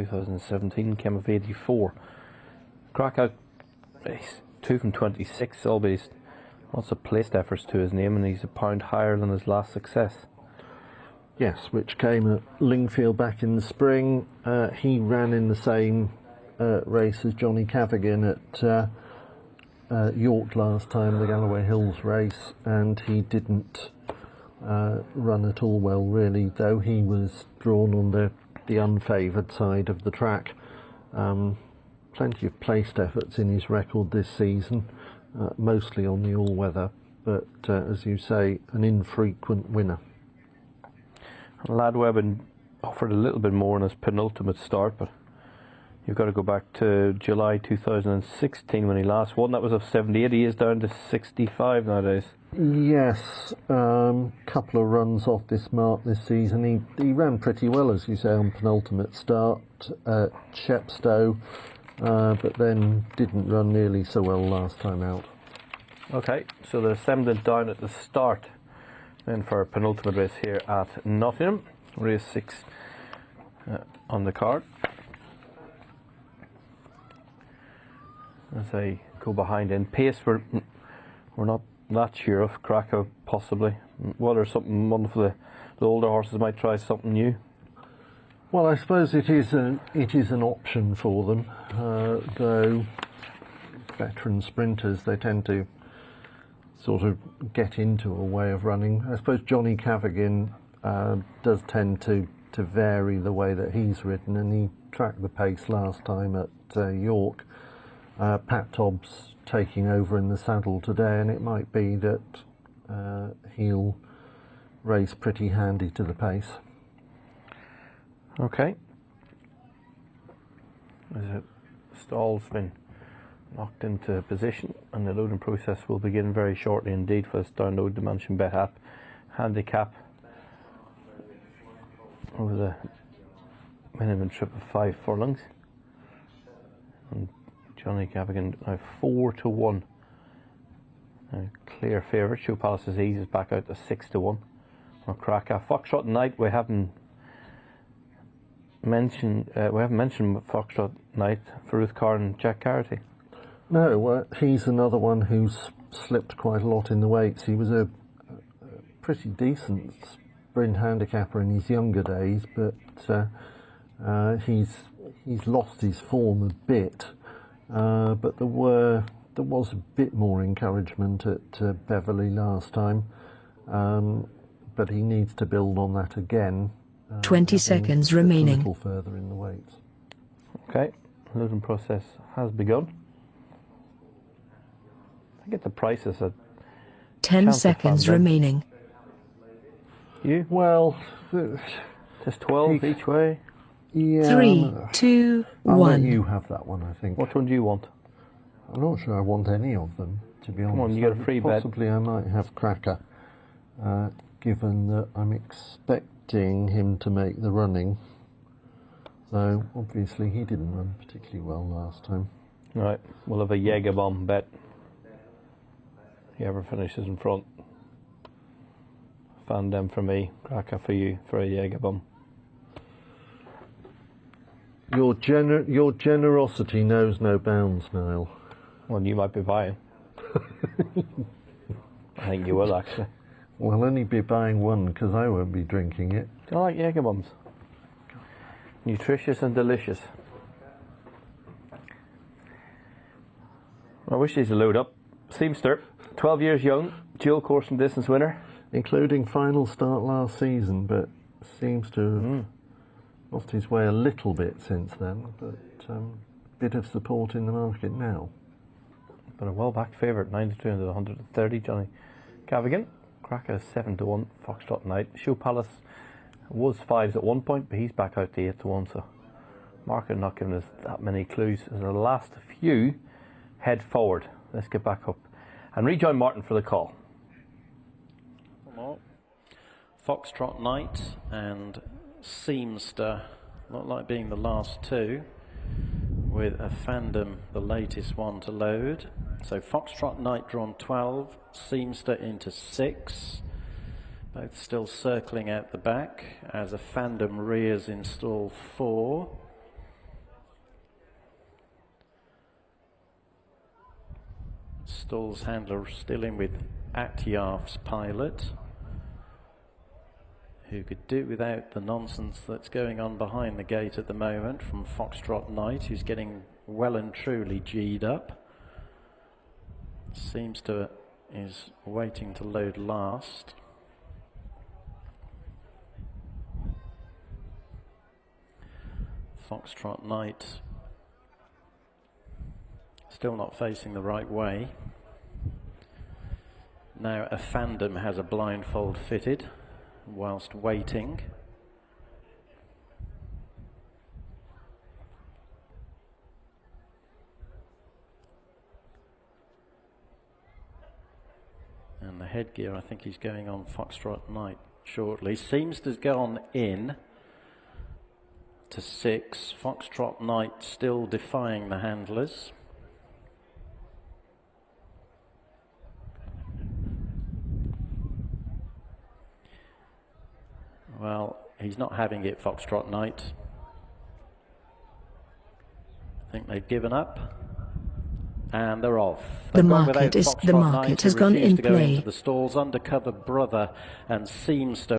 2017, came of 84. Krakow, he's 2 from 26, albeit he's lots of placed efforts to his name, and he's a pound higher than his last success. Yes, which came at Lingfield back in the spring. He ran in the same race as Johnny Cavigan at York last time, the Galloway Hills race, and he didn't run at all well, really, though he was drawn on the unfavoured side of the track. Plenty of placed efforts in his record this season, mostly on the all-weather, but as you say, an infrequent winner. Ladweb offered a little bit more in his penultimate start, but you've got to go back to July 2016 when he last won. That was of 78. He is down to 65 nowadays. Yes, couple of runs off this mark this season. He ran pretty well, as you say, on penultimate start at Chepstow, but then didn't run nearly so well last time out. Okay, so the ascendant down at the start then for a penultimate race here at Nottingham, race 6 on the card. As they go behind in pace, we're not that sure of. Krakow possibly. Whether something one of the older horses might try something new. Well, I suppose it is an option for them, though veteran sprinters, they tend to sort of get into a way of running. I suppose Johnny Cavigan does tend to vary the way that he's ridden, and he tracked the pace last time at York. Pat Tobbs taking over in the saddle today, and it might be that he'll race pretty handy to the pace. Okay. The stall's been locked into position, and the loading process will begin very shortly indeed for this download dimension bet app handicap over the minimum trip of 5 furlongs. And Johnny Cavigan now 4-1. Clear favourite. Show Palace's Ease is back out to 6-1. Or Krakow. Foxtrot Night we haven't mentioned Foxtrot Night for Ruth Carr and Jack Carty. No, he's another one who's slipped quite a lot in the weights. He was a pretty decent sprint handicapper in his younger days, but he's lost his form a bit. But there was a bit more encouragement at Beverley last time, but he needs to build on that again. 20 seconds remaining. A little further in the weights. Okay, the loading process has begun. I get the prices at 10 seconds remaining. You? Well, just 12 each way. Yeah. 3, 2, I'll 1. let you have that one, I think. Which one do you want? I'm not sure I want any of them, to be honest. Come on, you get a free bet. Possibly I might have Cracker, given that I'm expecting him to make the running. So, obviously, he didn't run particularly well last time. Right, we'll have a Jägerbomb bet. Whoever finishes in front. Fan them for me, Cracker for you, for a Jägerbomb. Your generosity knows no bounds, Niall. Well, you might be buying. I think you will, actually. Well, I'll only be buying one because I won't be drinking it. Do you like Jägerbombs? Nutritious and delicious. I wish these would load up. Seamster, 12 years young, dual course and distance winner. Including final start last season, but seems to have lost his way a little bit since then. But bit of support in the market now. But a well-backed favourite, 92 to 130, Johnny Cavigan. Cracker 7-1, Foxtrot Night. Show Palace was 5s at one point, but he's back out to 8-1, so market not giving us that many clues. As the last few head forward. Let's get back up and rejoin Martin for the call. Foxtrot Night and Seamster, not like being the last two, with a Fandom, the latest one to load. So Foxtrot Night drawn 12, Seamster into 6, both still circling out the back as a Fandom rears in stall 4. Stalls handler still in with Atyaf's pilot, who could do without the nonsense that's going on behind the gate at the moment from Foxtrot Knight, who's getting well and truly G'd up. Seems to is waiting to load last. Foxtrot Knight still not facing the right way. Now a Fandom has a blindfold fitted whilst waiting. And the headgear, I think he's going on Foxtrot Knight shortly. Seems to have gone in to 6. Foxtrot Knight still defying the handlers. Well, he's not having it, Foxtrot Knight. I think they've given up. And they're off. The They've gone market without is Foxtrot the Knight, market who has gone refused in to go play. into the stalls. Undercover Brother and Seamster